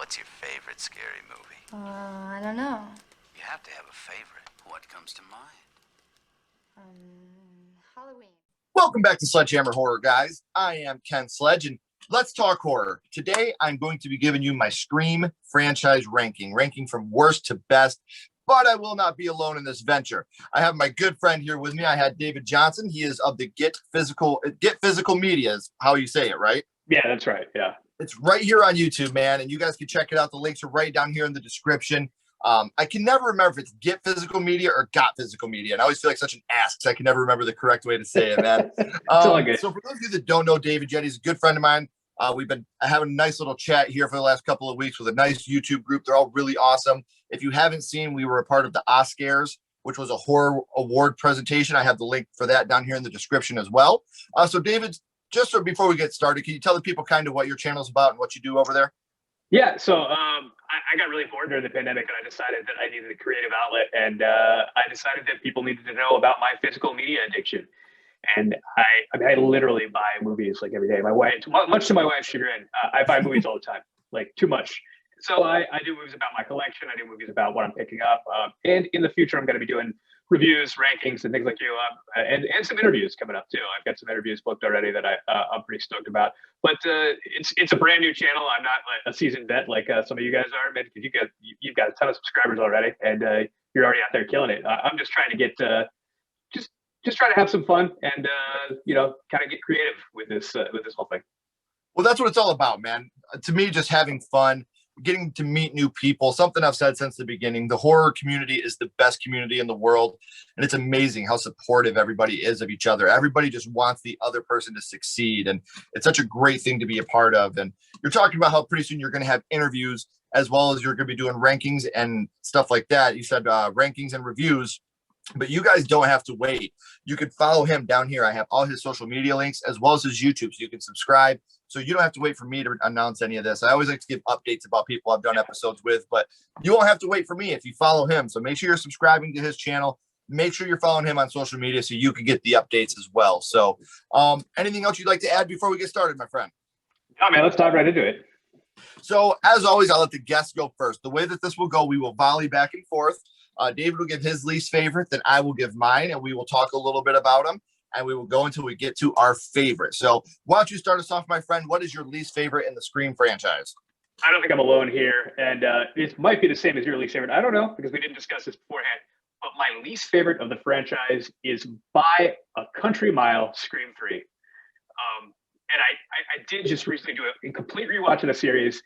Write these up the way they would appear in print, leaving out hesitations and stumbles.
What's your favorite scary movie? I don't know. You have to have a favorite. What comes to mind? Halloween. Welcome back to Sledgehammer Horror, guys. I am Ken Sledge, and let's talk horror. Today, I'm going to be giving you my Scream franchise ranking from worst to best, but I will not be alone in this venture. I have my good friend here with me. I had David Johnson. He is of the Get Physical Media is how you say it, right? Yeah, that's right. Yeah. It's right here on YouTube, man, and you guys can check it out. The links are right down here in the description. I can never remember if it's Get Physical Media or Got Physical Media, and I always feel like such an ass because I can never remember the correct way to say it, man. So for those of you that don't know David yet, he's a good friend of mine. We've been having a nice little chat here for the last couple of weeks with a nice YouTube group. They're all really awesome. If you haven't seen, we were a part of the Oscars, which was a horror award presentation. I have the link for that down here in the description as well. So David, just so before we get started, can you tell the people kind of what your channel is about and what you do over there? Yeah. So I got really bored during the pandemic, and I decided that I needed a creative outlet, and I decided that people needed to know about my physical media addiction. And I literally buy movies like every day. My wife, much to my wife's chagrin, I buy movies all the time, like too much. So I do movies about my collection. I do movies about what I'm picking up. And in the future, I'm going to be doing reviews, rankings, and things like you, and some interviews coming up too. I've got some interviews booked already that I'm pretty stoked about. But it's a brand new channel. I'm not a seasoned vet like some of you guys are, man, because you've got a ton of subscribers already, and you're already out there killing it. I'm just trying to get just trying to have some fun and kind of get creative with this whole thing. Well, that's what it's all about, man. To me, just having fun, getting to meet new people, something I've said since the beginning. The horror community is the best community in the world, and it's amazing how supportive everybody is of each other. Everybody just wants the other person to succeed, and it's such a great thing to be a part of. And you're talking about how pretty soon you're going to have interviews as well as you're going to be doing rankings and stuff like that. You said rankings and reviews, but you guys don't have to wait. You can follow him down here. I have all his social media links as well as his YouTube, so you can subscribe. So you don't have to wait for me to announce any of this. I always like to give updates about people I've done episodes with, but you won't have to wait for me if you follow him. So make sure you're subscribing to his channel. Make sure you're following him on social media so you can get the updates as well. So anything else you'd like to add before we get started, my friend? Oh, man, let's dive right into it. So as always, I'll let the guests go first. The way that this will go, we will volley back and forth. David will give his least favorite, then I will give mine, and we will talk a little bit about them, and we will go until we get to our favorite. So why don't you start us off, my friend? What is your least favorite in the Scream franchise? I don't think I'm alone here, and it might be the same as your least favorite. I don't know, because we didn't discuss this beforehand, but my least favorite of the franchise is by a country mile Scream 3. And I did just recently do a complete rewatch of the series,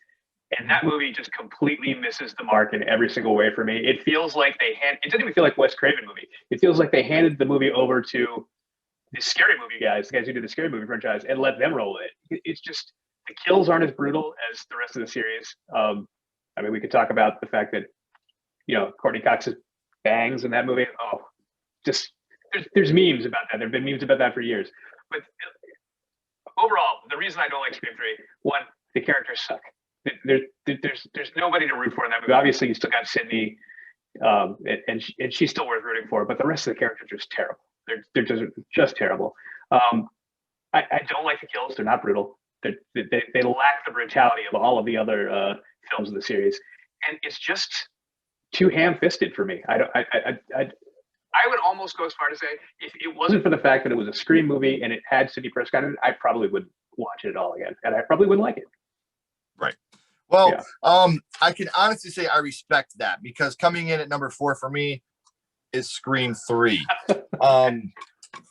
and that movie just completely misses the mark in every single way for me. It feels like it doesn't even feel like Wes Craven movie. It feels like they handed the movie over to the scary movie guys, the guys who do the scary movie franchise, and let them roll it. It's just, the kills aren't as brutal as the rest of the series. I mean, we could talk about the fact that, Courtney Cox's bangs in that movie. Oh, just, there's memes about that. There've been memes about that for years. But overall, the reason I don't like Scream 3, one, the characters suck. There's nobody to root for in that movie. Obviously, you still got Sydney, and she's still worth rooting for, but the rest of the characters are just terrible. They're just terrible. I don't like the kills. They're not brutal. They lack the brutality of all of the other films in the series, and it's just too ham-fisted for me. I would almost go as far to say, if it wasn't for the fact that it was a Scream movie and it had Sidney Prescott in it, I probably wouldn't watch it all again, and I probably wouldn't like it. Right. Well, yeah. I can honestly say I respect that, because coming in at number 4 for me is Scream 3.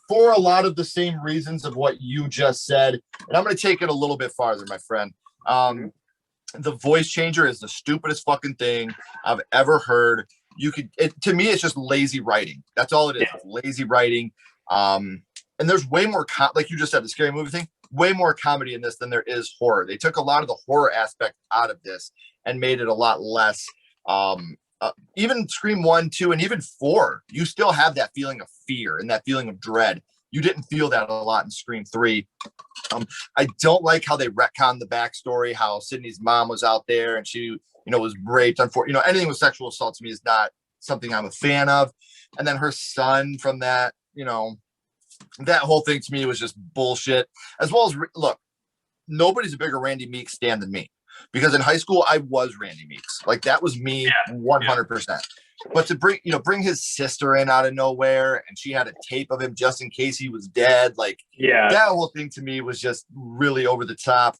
For a lot of the same reasons of what you just said, and I'm going to take it a little bit farther, my friend. The voice changer is the stupidest fucking thing I've ever heard. To me, it's just lazy writing. That's all it is. It's lazy writing. And there's way more, like you just said, the scary movie thing, way more comedy in this than there is horror. They took a lot of the horror aspect out of this and made it a lot less. Even Scream 1, 2, and even 4, you still have that feeling of fear and that feeling of dread. You didn't feel that a lot in Scream 3. I don't like how they retcon the backstory, how Sydney's mom was out there and she, was raped. Anything with sexual assault to me is not something I'm a fan of. And then her son from that, that whole thing to me was just bullshit. As well as, look, nobody's a bigger Randy Meeks stan than me. because in high school I was Randy Meeks. Like that was me 100%. But to bring his sister in out of nowhere, and she had a tape of him just in case he was dead. Like that whole thing to me was just really over the top.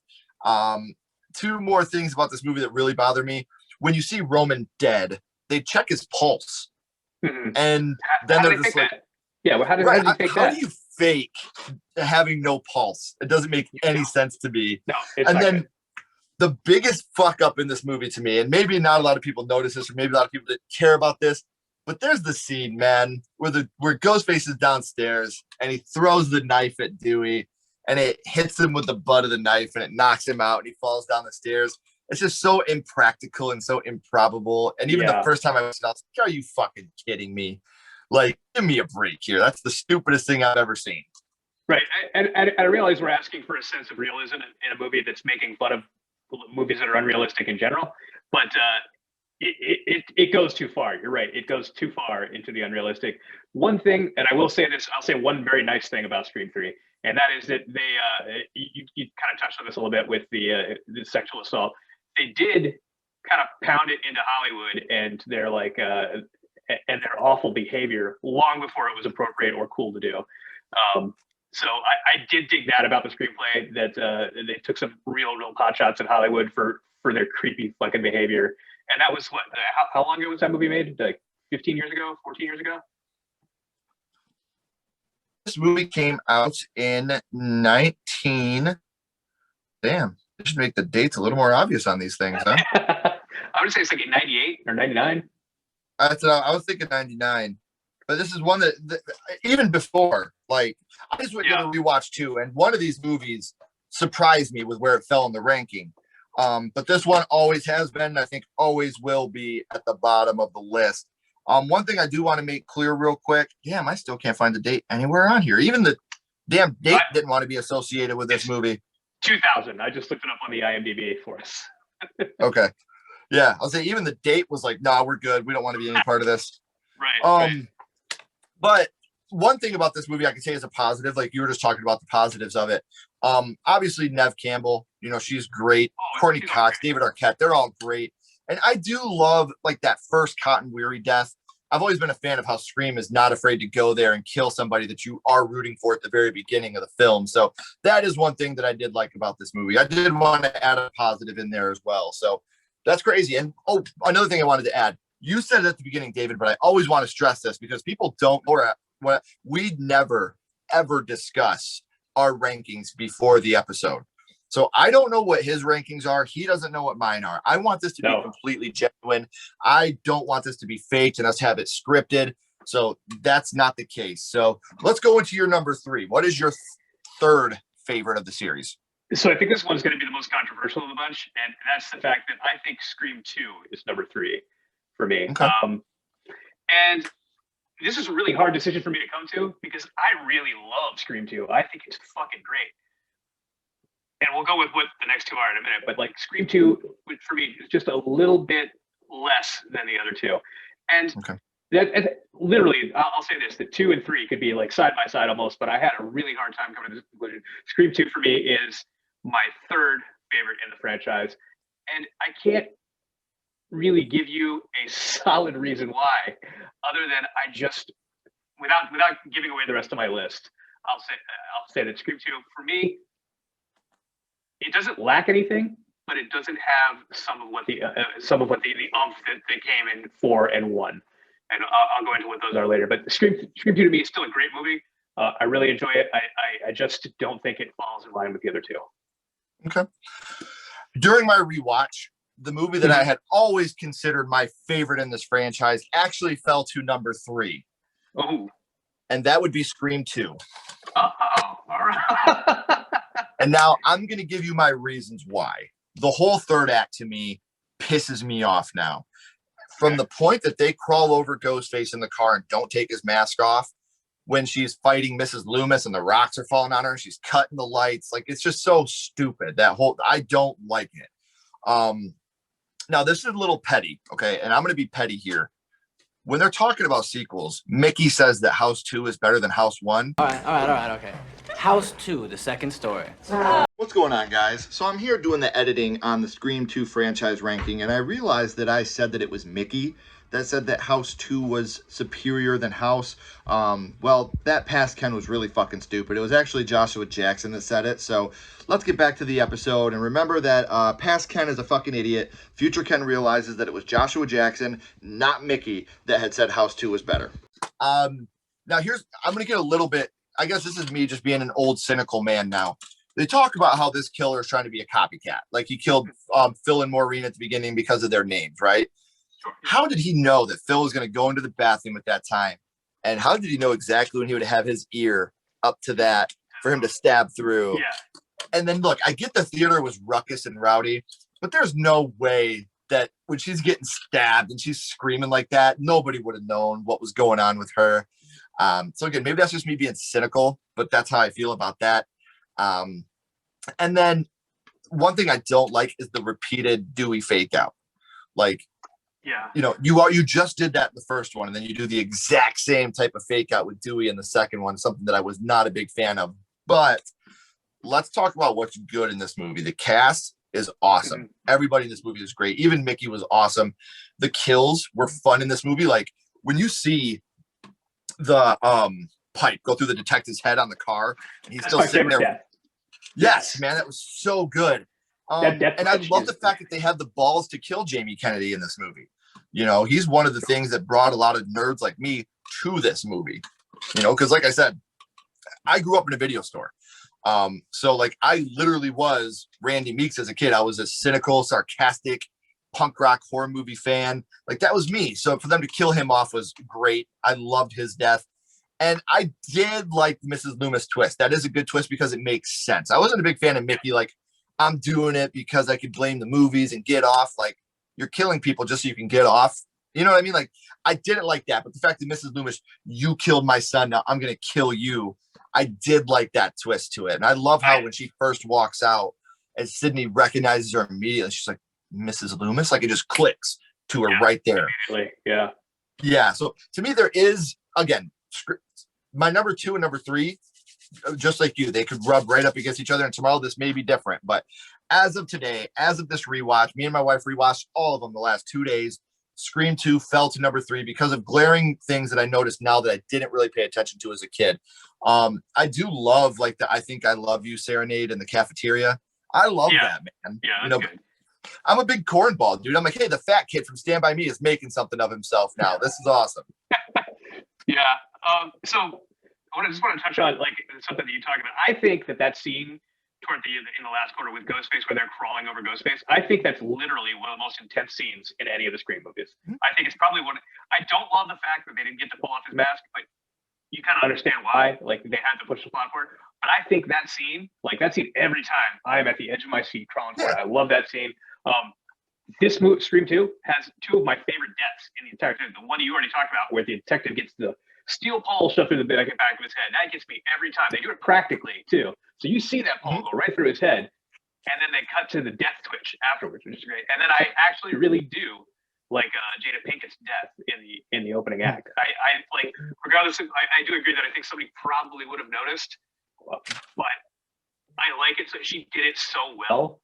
Two more things about this movie that really bother me. When you see Roman dead, they check his pulse. Mm-hmm. And then they're just like, well, how did he take that? How do you fake having no pulse? It doesn't make any sense to me. No, and then the biggest fuck up in this movie to me, and maybe not a lot of people notice this, or maybe a lot of people that care about this, but there's the scene, man, where Ghostface is downstairs and he throws the knife at Dewey and it hits him with the butt of the knife and it knocks him out and he falls down the stairs. It's just so impractical and so improbable. And even the first time I was like, are you fucking kidding me? Like, give me a break here. That's the stupidest thing I've ever seen. Right. And I realize we're asking for a sense of realism in a movie that's making fun of movies that are unrealistic in general. But it goes too far. You're right. It goes too far into the unrealistic. One thing, and I will say this, I'll say one very nice thing about Scream 3, and that is that they, you kind of touched on this a little bit with the sexual assault. They did kind of pound it into Hollywood and their and their awful behavior long before it was appropriate or cool to do. So I did dig that about the screenplay, that they took some real pot shots in Hollywood for their creepy fucking behavior. And that was what, how long ago was that movie made? Like 15 years ago, 14 years ago? This movie came out in 19. Damn, I should make the dates a little more obvious on these things, huh? I would say it's like 98 or 99. I was thinking 99, but this is one that even before, like, I just went to rewatch too, and one of these movies surprised me with where it fell in the ranking. But this one always has been, I think always will be at the bottom of the list. One thing I do want to make clear real quick, damn, I still can't find the date anywhere on here. Even the damn date didn't want to be associated with this movie. 2000. I just looked it up on the IMDb for us. Okay. Yeah, I'll say even the date was like, nah, we're good. We don't want to be any part of this. Right. But one thing about this movie I can say is a positive, like you were just talking about the positives of it. Obviously Neve Campbell, she's great. Courtney Cox, David Arquette, they're all great. And I do love like that first Cotton Weary death. I've always been a fan of how Scream is not afraid to go there and kill somebody that you are rooting for at the very beginning of the film. So that is one thing that I did like about this movie. I did want to add a positive in there as well. So that's crazy. And another thing I wanted to add, you said it at the beginning, David, but I always want to stress this because people don't, we never, ever discuss our rankings before the episode. So I don't know what his rankings are. He doesn't know what mine are. I want this to be completely genuine. I don't want this to be faked and us have it scripted. So that's not the case. So let's go into your number 3. What is your third favorite of the series? So I think this one's going to be the most controversial of the bunch. And that's the fact that I think Scream 2 is number 3 for me. Okay. And this is a really hard decision for me to come to because I really love Scream 2. I think it's fucking great. And we'll go with what the next two are in a minute. But like Scream 2, for me, is just a little bit less than the other two. And that literally, I'll say this, that 2 and 3 could be like side by side almost, but I had a really hard time coming to this conclusion. Scream 2 for me is my third favorite in the franchise. And I can't really give you a solid reason why, other than I just, without giving away the rest of my list, I'll say that Scream 2 for me, it doesn't lack anything, but it doesn't have some of what the oomph that came in 4 and 1. And I'll go into what those are later. But Scream 2 to me is still a great movie. I really enjoy it. I just don't think it falls in line with the other two. Okay. During my rewatch, the movie that I had always considered my favorite in this franchise actually fell to number 3. Oh. And that would be Scream 2. Uh-oh. All right. And now I'm going to give you my reasons why. The whole third act to me pisses me off now. From the point that they crawl over Ghostface in the car and don't take his mask off, when she's fighting Mrs. Loomis and the rocks are falling on her, she's cutting the lights. Like, it's just so stupid. I don't like it. Now, this is a little petty, okay? And I'm going to be petty here. When they're talking about sequels, Mickey says that House 2 is better than House 1. All right, okay. House 2, the second story. What's going on, guys? So I'm here doing the editing on the Scream 2 franchise ranking, and I realized that I said that it was Mickey that said that House 2 was superior than House. Well, that past Ken was really fucking stupid. It was actually Joshua Jackson that said it. So let's get back to the episode, and remember that past Ken is a fucking idiot. Future Ken realizes that it was Joshua Jackson, not Mickey, that had said House 2 was better. Now I'm going to get a little bit, I guess this is me just being an old cynical man now. They talk about how this killer is trying to be a copycat. Like he killed Phil and Maureen at the beginning because of their names, right? Sure. How did he know that Phil was going to go into the bathroom at that time? And how did he know exactly when he would have his ear up to that for him to stab through? Yeah. And then look, I get the theater was ruckus and rowdy, but there's no way that when she's getting stabbed and she's screaming like that, nobody would have known what was going on with her. So again, maybe that's just me being cynical, but that's how I feel about that. And then one thing I don't like is the repeated Dewey fake out. Like, yeah, you know, you just did that in the first one, and then you do the exact same type of fake out with Dewey in the second one, something that I was not a big fan of. But let's talk about what's good in this movie. The cast is awesome. Mm-hmm. Everybody in this movie is great. Even Mickey was awesome. The kills were fun in this movie. Like when you see the pipe go through the detective's head on the car, and he's still sitting there. Death. Yes, man, that was so good. And I love the fact that they had the balls to kill Jamie Kennedy in this movie. You know, he's one of the things that brought a lot of nerds like me to this movie. You know, because like I said, I grew up in a video store. So like I literally was Randy Meeks as a kid. I was a cynical, sarcastic punk rock horror movie fan. Like that was me. So for them to kill him off was great. I loved his death. And I did like the Mrs. Loomis twist. That is a good twist because it makes sense. I wasn't a big fan of Mickey. Like, I'm doing it because I could blame the movies and get off. Like, you're killing people just so you can get off. You know what I mean? Like, I didn't like that. But the fact that Mrs. Loomis, you killed my son. Now I'm going to kill you. I did like that twist to it. And I love how when she first walks out and Sydney recognizes her immediately, she's like, Mrs. Loomis? Like, it just clicks to her right there. Yeah. Yeah. So to me, there is, again, my number 2 and number 3, just like you, they could rub right up against each other, and tomorrow this may be different, but as of today, as of this rewatch, me and my wife rewatched all of them the last 2 days. Scream 2 fell to number 3 because of glaring things that I noticed now that I didn't really pay attention to as a kid. I do love like the I Think I Love You serenade in the cafeteria. I love that, man. Yeah, you know, good. I'm a big cornball dude. I'm like, hey, the fat kid from Stand By Me is making something of himself now. This is awesome. Yeah. So I just want to touch on like something that you talked about. I think that scene toward in the last quarter with Ghostface where they're crawling over Ghostface, I think that's literally one of the most intense scenes in any of the Scream movies. Mm-hmm. I think it's probably I don't love the fact that they didn't get to pull off his mask, but you kind of understand why. Like they had to push the plot for it. But I think that scene every time I'm at the edge of my seat crawling for it. I love that scene. This movie, Scream 2, has 2 of my favorite deaths in the entire thing. The one you already talked about, where the detective gets the steel pole shoved through the back of his head. That gets me every time. They do it practically, too. So you see that pole go right through his head, and then they cut to the death twitch afterwards, which is great. And then I actually really do like Jada Pinkett's death in the opening act. I like, regardless of, I do agree that I think somebody probably would have noticed, but I like it. So she did it so well.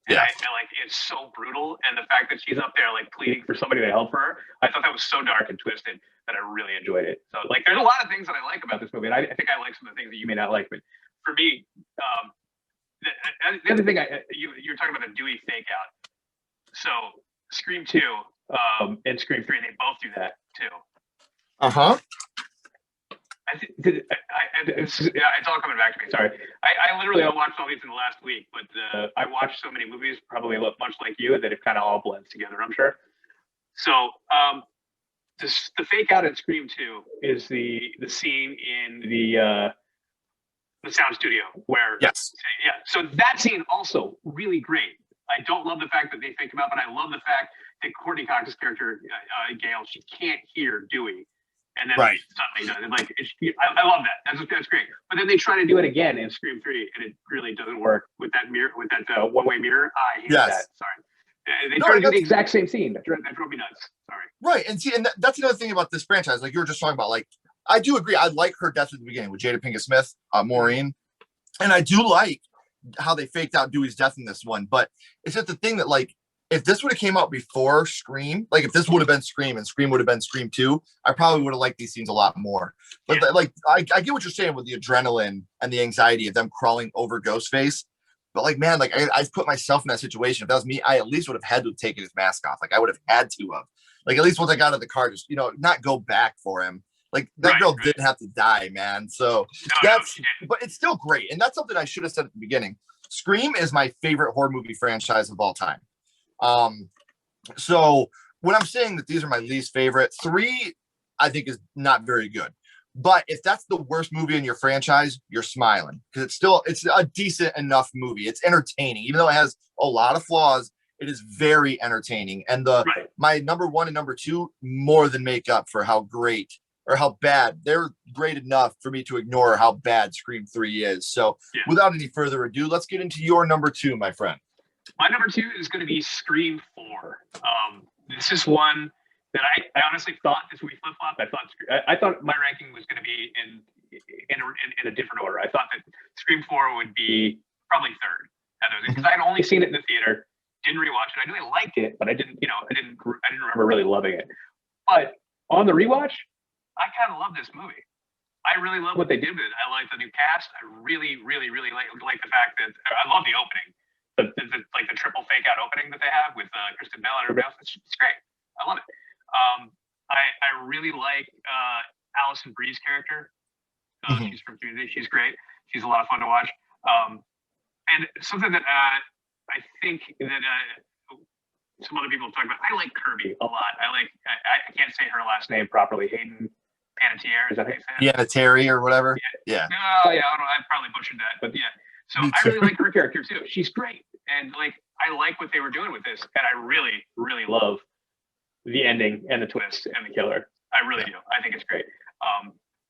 And I like it's so brutal, and the fact that she's up there like pleading for somebody to help her, I thought that was so dark and twisted that I really enjoyed it. So like, there's a lot of things that I like about this movie, and I think I like some of the things that you may not like. But for me, the other thing you're talking about the Dewey fake out. So Scream 2 and Scream 3, they both do that too. It's all coming back to me. Sorry. I literally watched all these in the last week, but I watched so many movies, probably much like you, that it kind of all blends together, I'm sure. So the fake out in Scream 2 is the scene in the sound studio where so that scene also really great. I don't love the fact that they fake him out, but I love the fact that Courtney Cox's character Gail, she can't hear Dewey. And then suddenly does it. Like I love that. That's great. But then they try to do it again in Scream 3, and it really doesn't work with that mirror, with that one-way mirror. I hate that. Sorry. They try to do the exact same scene. That drove me nuts. Sorry. Right, and see, and that's another thing about this franchise. Like you were just talking about. Like I do agree. I like her death at the beginning with Jada Pinkett Smith, Maureen, and I do like how they faked out Dewey's death in this one, but it's just the thing that like if this would have came out before Scream, like if this would have been Scream and Scream would have been Scream 2, I probably would have liked these scenes a lot more. But like I get what you're saying with the adrenaline and the anxiety of them crawling over Ghostface. But like, man, like I've put myself in that situation. If that was me, I at least would have had to have taken his mask off. Like I would have had to have. Like at least once I got out of the car, just not go back for him. Like that girl didn't have to die, man. So but it's still great. And that's something I should have said at the beginning. Scream is my favorite horror movie franchise of all time. So when I'm saying that these are my least favorite, 3, I think is not very good. But if that's the worst movie in your franchise, you're smiling because it's a decent enough movie. It's entertaining, even though it has a lot of flaws. It is very entertaining. And my number 1 and number 2 more than make up for how great or how bad. They're great enough for me to ignore how bad Scream 3 is. So without any further ado, let's get into your number 2, my friend. My number 2 is going to be Scream 4. This is one that I honestly thought this would be flip flop. I thought my ranking was going to be in a different order. I thought that Scream 4 would be probably third because I had only seen it in the theater, didn't rewatch it. I really liked it, but I didn't remember really loving it. But on the rewatch, I kind of love this movie. I really love what they did with it. I like the new cast. I really, really, really like the fact that I love the opening. Like the triple fake out opening that they have with Kristen Bell and everybody else. It's great. I love it. I really like Alison Brie's character. She's from Community. She's great. She's a lot of fun to watch. And something that I think that some other people talk about. I like Kirby a lot. I can't say her last name properly. Hayden Panettiere. Is that how you say it? Panettiere or whatever. Yeah. Oh yeah. I don't know. I probably butchered that, but yeah. So I really like her character too. She's great. And like, I like what they were doing with this. And I really, really love the ending and the twist and the killer. I really do. I think it's great.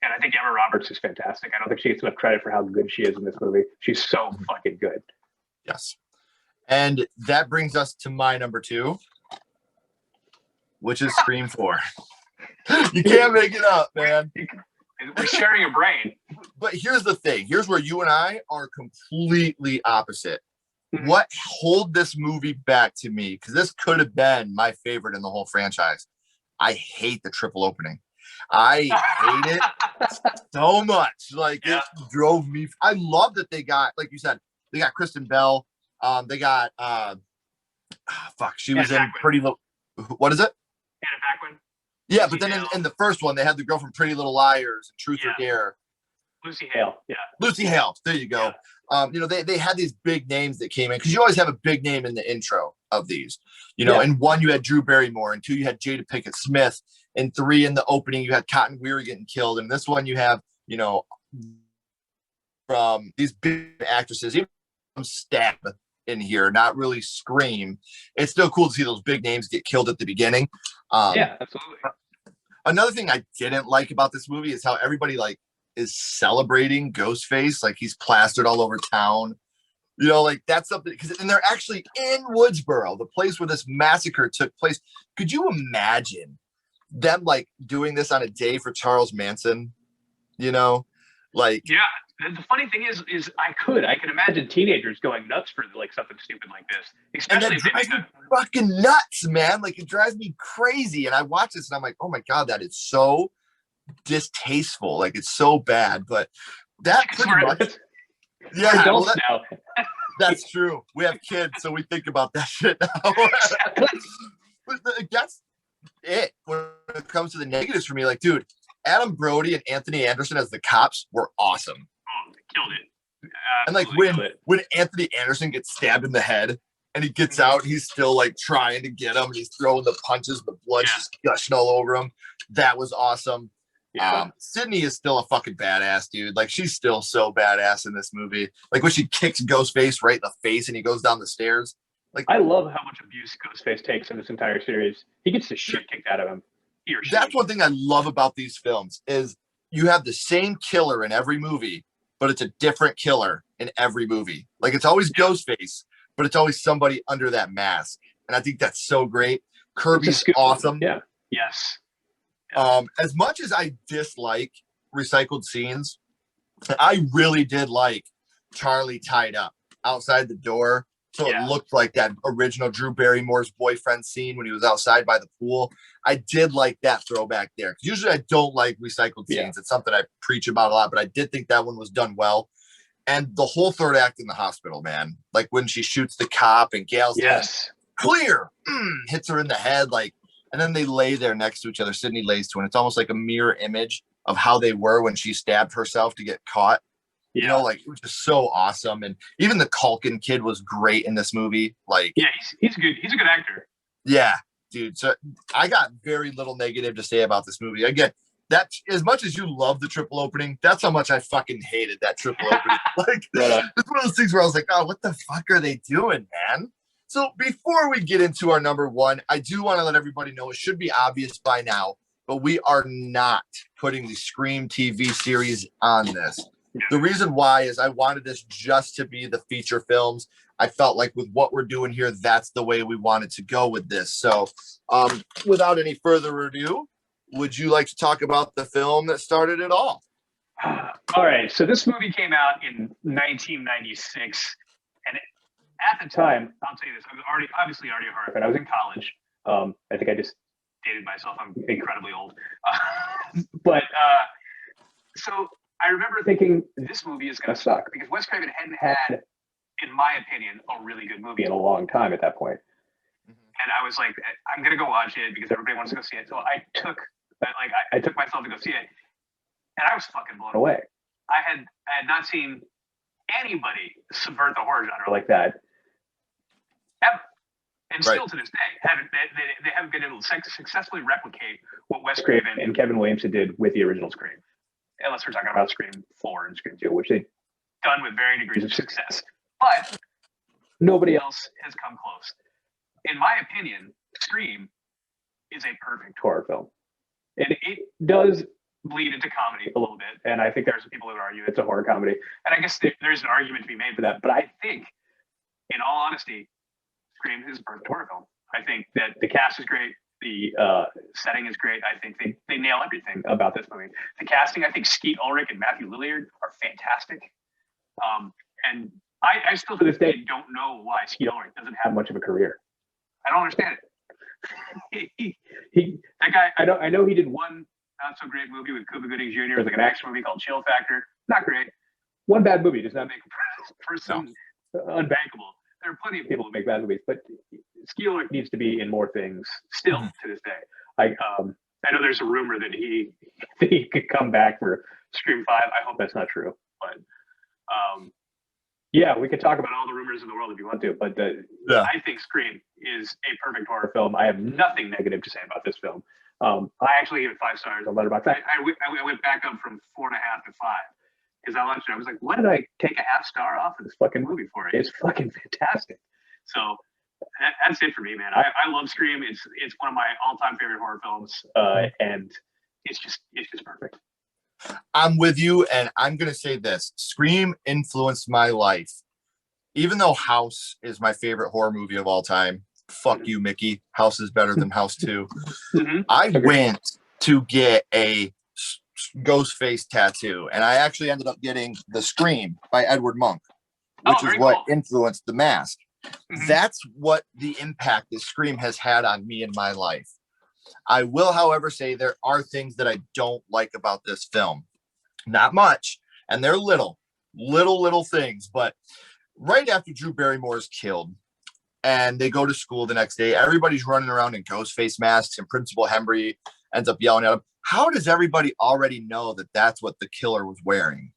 And I think Emma Roberts is fantastic. I don't think she gets enough credit for how good she is in this movie. She's so fucking good. Yes. And that brings us to my number 2, which is Scream 4. You can't make it up, man. We're sharing a brain. But here's the thing. Here's where you and I are completely opposite. What hold this movie back to me, because this could have been my favorite in the whole franchise. I hate the triple opening. I hate it so much. Like it drove me. I love that they got, like you said, they got Kristen Bell. They got she was in Pretty Little. What is it? Anna Paquin. Yeah, but then in the first one, they had the girl from Pretty Little Liars and Truth or Dare. Lucy Hale. Yeah. Lucy Hale. There you go. Yeah. They had these big names that came in because you always have a big name in the intro of these. In 1 you had Drew Barrymore, in 2 you had Jada Pinkett Smith, in 3 in the opening you had Cotton Weary getting killed, and this one you have from these big actresses, even Stab in here, not really Scream. It's still cool to see those big names get killed at the beginning. Yeah, absolutely. Another thing I didn't like about this movie is how everybody is celebrating Ghostface, like he's plastered all over town. Like that's something, and they're actually in Woodsboro, the place where this massacre took place. Could you imagine them doing this on a day for Charles Manson? The funny thing is I can imagine teenagers going nuts for something stupid like this, especially and that drives me fucking nuts, man. It drives me crazy. And I watch this and I'm like, oh my god, that is so distasteful. It's so bad. But that pretty much, adults now. That's true. We have kids, so we think about that shit now. But that's it when it comes to the negatives for me. Dude, Adam Brody and Anthony Anderson as the cops were awesome. Oh, they killed it. And when Anthony Anderson gets stabbed in the head and he gets out, he's still trying to get him, and he's throwing the punches, the blood just gushing all over him. That was awesome. Yeah. Sydney is still a fucking badass, dude. She's still so badass in this movie. When she kicks Ghostface right in the face and he goes down the stairs. I love how much abuse Ghostface takes in this entire series. He gets the shit kicked out of him. That's one thing I love about these films is you have the same killer in every movie, but it's a different killer in every movie. It's always Ghostface, but it's always somebody under that mask. And I think that's so great. Kirby's awesome. Yeah. Yes. As much as I dislike recycled scenes, I really did like Charlie tied up outside the door. So it looked like that original Drew Barrymore's boyfriend scene when he was outside by the pool. I did like that throwback there. Usually I don't like recycled scenes. It's something I preach about a lot, but I did think that one was done well. And the whole third act in the hospital, man, like when she shoots the cop and Gail's clear, hits her in the head, like, and then they lay there next to each other. Sydney lays to, and it's almost like a mirror image of how they were when she stabbed herself to get caught. You know, like, it was just so awesome. And even the Culkin kid was great in this movie. Like, he's good. He's a good actor. Yeah, dude. So I got very little negative to say about this movie. Again, that as much as you love the triple opening, that's how much I fucking hated that triple opening. Like, it's one of those things where I was like, oh, what the fuck are they doing, man? So before we get into our number one, I do want to let everybody know, it should be obvious by now, but we are not putting the Scream TV series on this. The reason why is I wanted this just to be the feature films. I felt like with what we're doing here, that's the way we wanted to go with this. So without any further ado, would you like to talk about the film that started it all? All right. So this movie came out in 1996. And at the time, I'll tell you this, I was obviously already a horror fan. I was in college. I think I just dated myself. I'm incredibly old. So I remember thinking this movie is going to suck because Wes Craven hadn't had, in my opinion, a really good movie in a long time at that point. And I was like, I'm going to go watch it because everybody wants to go see it. So I took myself to go see it, and I was fucking blown away. I had not seen anybody subvert the horror genre like that ever. And still to this day, they haven't been able to successfully replicate what Wes Craven and Kevin Williamson did with the original Scream. Unless we're talking about Scream 4 and Scream 2, which they've done with varying degrees of success. But nobody else has come close. In my opinion, Scream is a perfect horror film. And it does bleed into comedy a little bit. And I think there are some people who would argue it's a horror comedy. And I guess there's an argument to be made for that. But I think, in all honesty, Scream is a perfect horror film. I think that the cast is great. The setting is great. I think they nail everything about this movie. The casting, I think Skeet Ulrich and Matthew Lillard are fantastic. And I still to this day don't know why Skeet Ulrich doesn't have much of a career. I don't understand it. That guy, I know he did one not so great movie with Cuba Gooding Jr. It was like an action movie called Chill Factor. Not great. One bad movie does not make a person unbankable. There are plenty of people who make bad movies, but Skeet Ulrich needs to be in more things still to this day. I know there's a rumor that he could come back for Scream 5. I hope that's not true, but we could talk about all the rumors in the world if you want to, but I think Scream is a perfect horror film. I have nothing negative to say about this film. I actually gave it 5 stars on Letterboxd. I went back up from 4.5 to 5 because I watched it. I was like, what did I take a half star off of this fucking movie for? It's fucking fantastic. So that's it for me, man. I love Scream. It's one of my all-time favorite horror films, and it's just perfect. I'm with you, and I'm gonna say this: Scream influenced my life. Even though House is my favorite horror movie of all time, fuck you, Mickey. House is better than House 2. I went to get a Ghostface tattoo, and I actually ended up getting The Scream by Edward Munch, which is what influenced The Mask. That's what the impact that Scream has had on me in my life. I will, however, say there are things that I don't like about this film. Not much, and they're little things, but right after Drew Barrymore is killed and they go to school the next day, everybody's running around in Ghostface masks, and Principal Hembry ends up yelling at him. How does everybody already know that that's what the killer was wearing?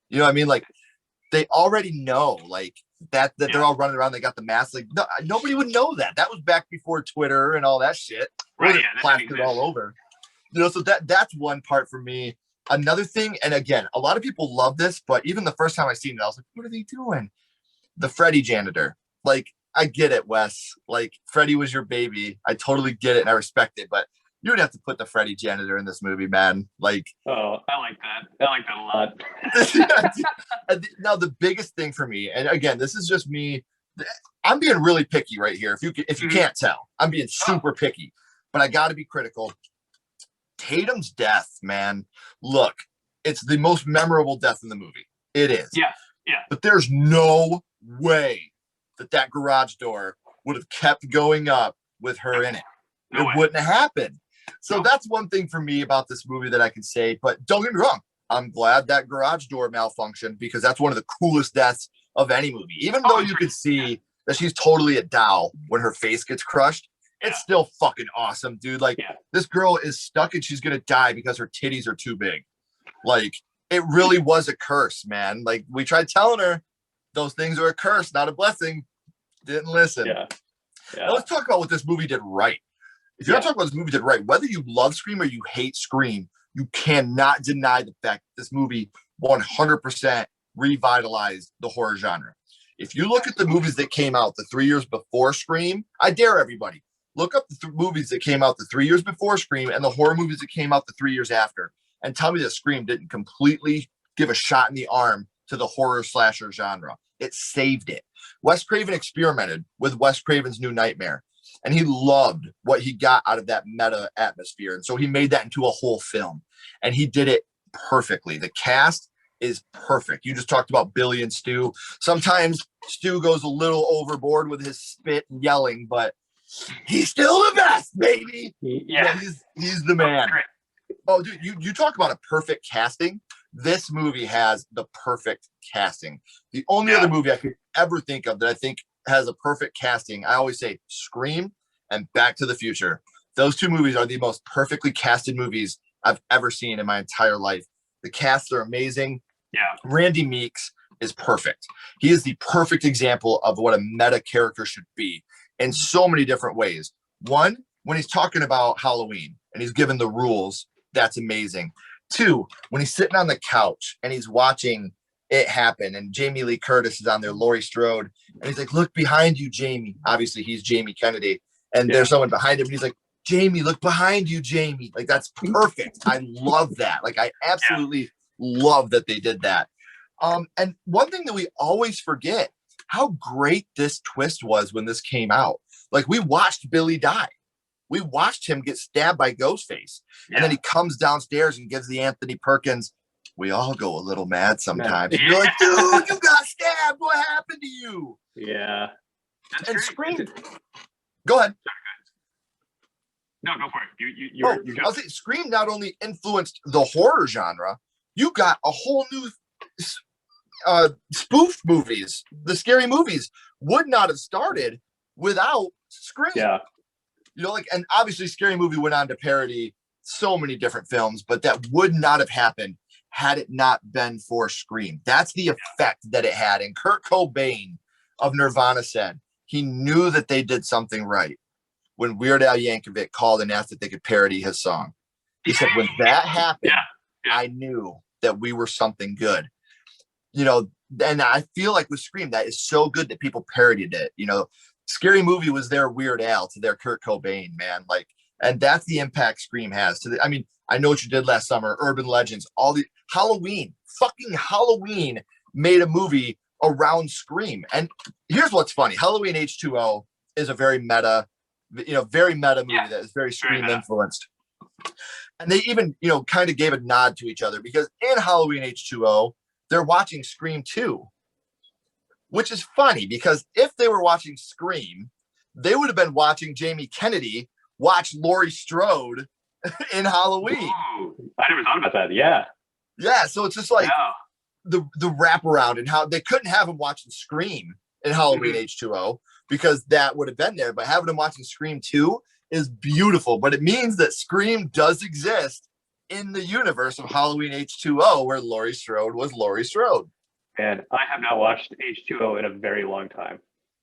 You know what I mean? Like, they already know, like, that they're all running around. They got the mask. Like, no, nobody would know that. That was back before Twitter and all that shit. Right, plastered all over. You know, so that's one part for me. Another thing, and again, a lot of people love this, but even the first time I seen it, I was like, what are they doing? The Freddy janitor. Like, I get it, Wes. Like, Freddy was your baby. I totally get it and I respect it, but you would have to put the Freddy janitor in this movie, man. Like, oh, I like that. I like that a lot. Now, the biggest thing for me, and again, this is just me. I'm being really picky right here. If you can't tell, I'm being super picky, but I got to be critical. Tatum's death, man. Look, it's the most memorable death in the movie. It is. Yeah. But there's no way that garage door would have kept going up with her in it. No way. It wouldn't have happened. So that's one thing for me about this movie that I can say. But don't get me wrong, I'm glad that garage door malfunctioned because that's one of the coolest deaths of any movie. Even though you can see that she's totally a doll when her face gets crushed, it's still fucking awesome, dude. Like, this girl is stuck and she's gonna die because her titties are too big. Like, it really was a curse, man. Like, we tried telling her those things are a curse, not a blessing. Didn't listen. Now let's talk about what this movie did right. If you're not talking about this movie did right, whether you love Scream or you hate Scream, you cannot deny the fact that this movie 100% revitalized the horror genre. If you look at the movies that came out the 3 years before Scream, I dare everybody, look up the movies that came out the 3 years before Scream and the horror movies that came out the 3 years after, and tell me that Scream didn't completely give a shot in the arm to the horror slasher genre. It saved it. Wes Craven experimented with Wes Craven's New Nightmare, and he loved what he got out of that meta atmosphere. And so he made that into a whole film, and he did it perfectly. The cast is perfect. You just talked about Billy and Stu. Sometimes Stu goes a little overboard with his spit and yelling, but he's still the best, baby. He's the man. Oh, dude, you talk about a perfect casting. This movie has the perfect casting. The only other movie I could ever think of that I think has a perfect casting, I always say Scream and Back to the Future. Those two movies are the most perfectly casted movies I've ever seen in my entire life. The casts are amazing. Randy Meeks is perfect. He is the perfect example of what a meta character should be in so many different ways. One, when he's talking about Halloween and he's given the rules, that's amazing. Two, when he's sitting on the couch and he's watching it happen and Jamie Lee Curtis is on there, Laurie Strode, and he's like, look behind you, Jamie. Obviously, he's Jamie Kennedy, and there's someone behind him, and he's like, Jamie, look behind you, Jamie. Like, that's perfect. I love that. Like, I absolutely love that they did that. And one thing that we always forget, how great this twist was when this came out. Like, we watched Billy die. We watched him get stabbed by Ghostface. And then he comes downstairs and gives the Anthony Perkins, we all go a little mad sometimes. And you're like, dude, you got stabbed. What happened to you? Yeah. That's and great. Scream. Go ahead. No, go for it. I'll say Scream not only influenced the horror genre, you got a whole new spoof movies. The scary movies would not have started without Scream. Yeah. You know, like, and obviously Scary Movie went on to parody so many different films, but that would not have happened had it not been for Scream. That's the effect that it had. And Kurt Cobain of Nirvana said he knew that they did something right when Weird Al Yankovic called and asked if they could parody his song. He said, when that happened, I knew that we were something good. You know, and I feel like with Scream, that is so good that people parodied it. You know, Scary Movie was their Weird Al to their Kurt Cobain, man. Like, and that's the impact Scream has. I mean, I Know What You Did Last Summer, Urban Legends, all the fucking Halloween made a movie around Scream. And here's what's funny. Halloween H2O is a very meta movie that is very Scream influenced. And they even, kind of gave a nod to each other because in Halloween H2O, they're watching Scream 2, which is funny because if they were watching Scream, they would have been watching Jamie Kennedy watch Laurie Strode in Halloween. Ooh, I never thought about that. Yeah. Yeah. So it's just like the wraparound and how they couldn't have him watching Scream in Halloween H2O because that would have been there. But having him watching Scream 2 is beautiful. But it means that Scream does exist in the universe of Halloween H2O where Laurie Strode was Laurie Strode. And I have not watched H2O in a very long time.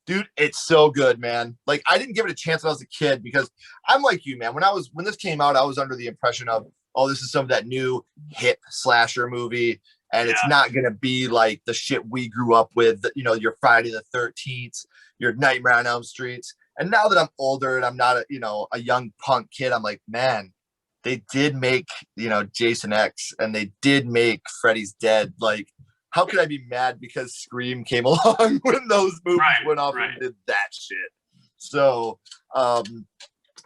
Dude, it's so good, man. Like, I didn't give it a chance when I was a kid because I'm like you, man. When this came out, I was under the impression of, oh, this is some of that new hip slasher movie, and it's not gonna be like the shit we grew up with, your Friday the 13th, your Nightmare on Elm Streets. And now that I'm older and I'm not a young punk kid, I'm like, man, they did make, Jason X and they did make Freddy's Dead. Like, how could I be mad because Scream came along when those movies went off and did that shit? So,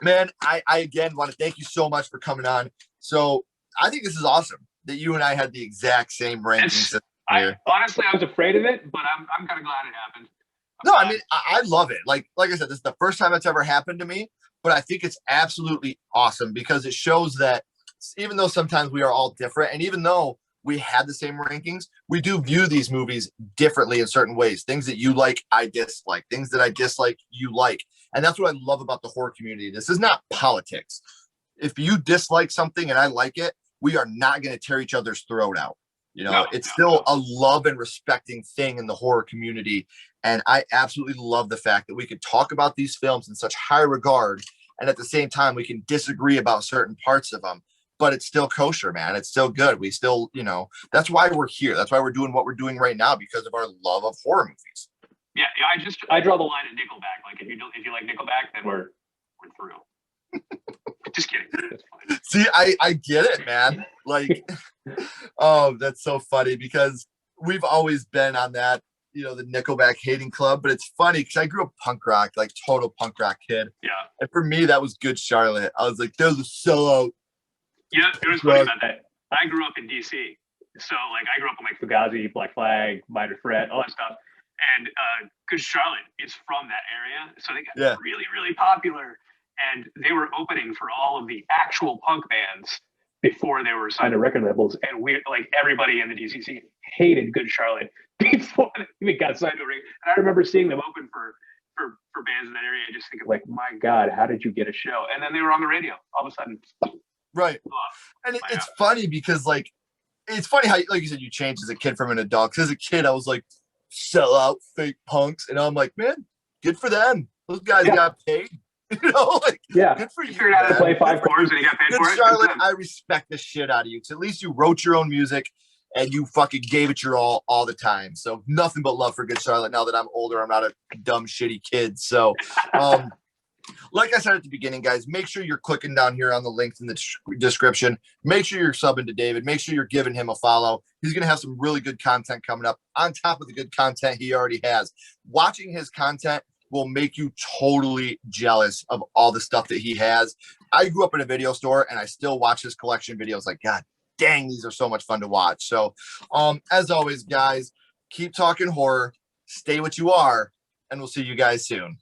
man, I again want to thank you so much for coming on. So I think this is awesome that you and I had the exact same rankings. Honestly, I was afraid of it, but I'm kind of glad it happened. No, I mean, I love it. Like I said, this is the first time it's ever happened to me, but I think it's absolutely awesome because it shows that even though sometimes we are all different, and even though we had the same rankings, we do view these movies differently in certain ways. Things that you like, I dislike. Things that I dislike, you like. And that's what I love about the horror community. This is not politics. If you dislike something and I like it, we are not going to tear each other's throat out. It's still a love and respecting thing in the horror community. And I absolutely love the fact that we could talk about these films in such high regard. And at the same time, we can disagree about certain parts of them, but it's still kosher, man. It's still good. We still, that's why we're here. That's why we're doing what we're doing right now, because of our love of horror movies. Yeah. I draw the line at Nickelback. Like if you like Nickelback, then we're through. Just kidding. That's fine. See, I get it, man. Like, oh, that's so funny because we've always been on that, the Nickelback hating club. But it's funny because I grew up punk rock, like total punk rock kid. Yeah. And for me, that was Good Charlotte. I was like, there's a sellout. Yeah, it was funny about that. I grew up in DC. So like I grew up with like Fugazi, Black Flag, Minor Threat, all that stuff. And Good Charlotte is from that area. So they got really, really popular. And they were opening for all of the actual punk bands before they were signed to record labels. And we, like everybody in the DCC, hated Good Charlotte before they even got signed to a record. And I remember seeing them open for bands in that area and just thinking, like, my God, how did you get a show? And then they were on the radio all of a sudden. Right. And it's funny because, like, it's funny how, like you said, you changed as a kid from an adult. Because as a kid, I was like, sell out fake punks. And I'm like, man, good for them. Those guys got paid. Good for you. Figured out how to play 5 chords and you got paid for it. Charlotte, I respect the shit out of you. Because at least you wrote your own music and you fucking gave it your all the time. So nothing but love for Good Charlotte. Now that I'm older, I'm not a dumb, shitty kid. So, like I said at the beginning, guys, make sure you're clicking down here on the links in the description. Make sure you're subbing to David. Make sure you're giving him a follow. He's going to have some really good content coming up on top of the good content he already has. Watching his content will make you totally jealous of all the stuff that he has. I grew up in a video store and I still watch his collection videos. Like, God dang, these are so much fun to watch. So, as always, guys, keep talking horror, stay what you are, and we'll see you guys soon.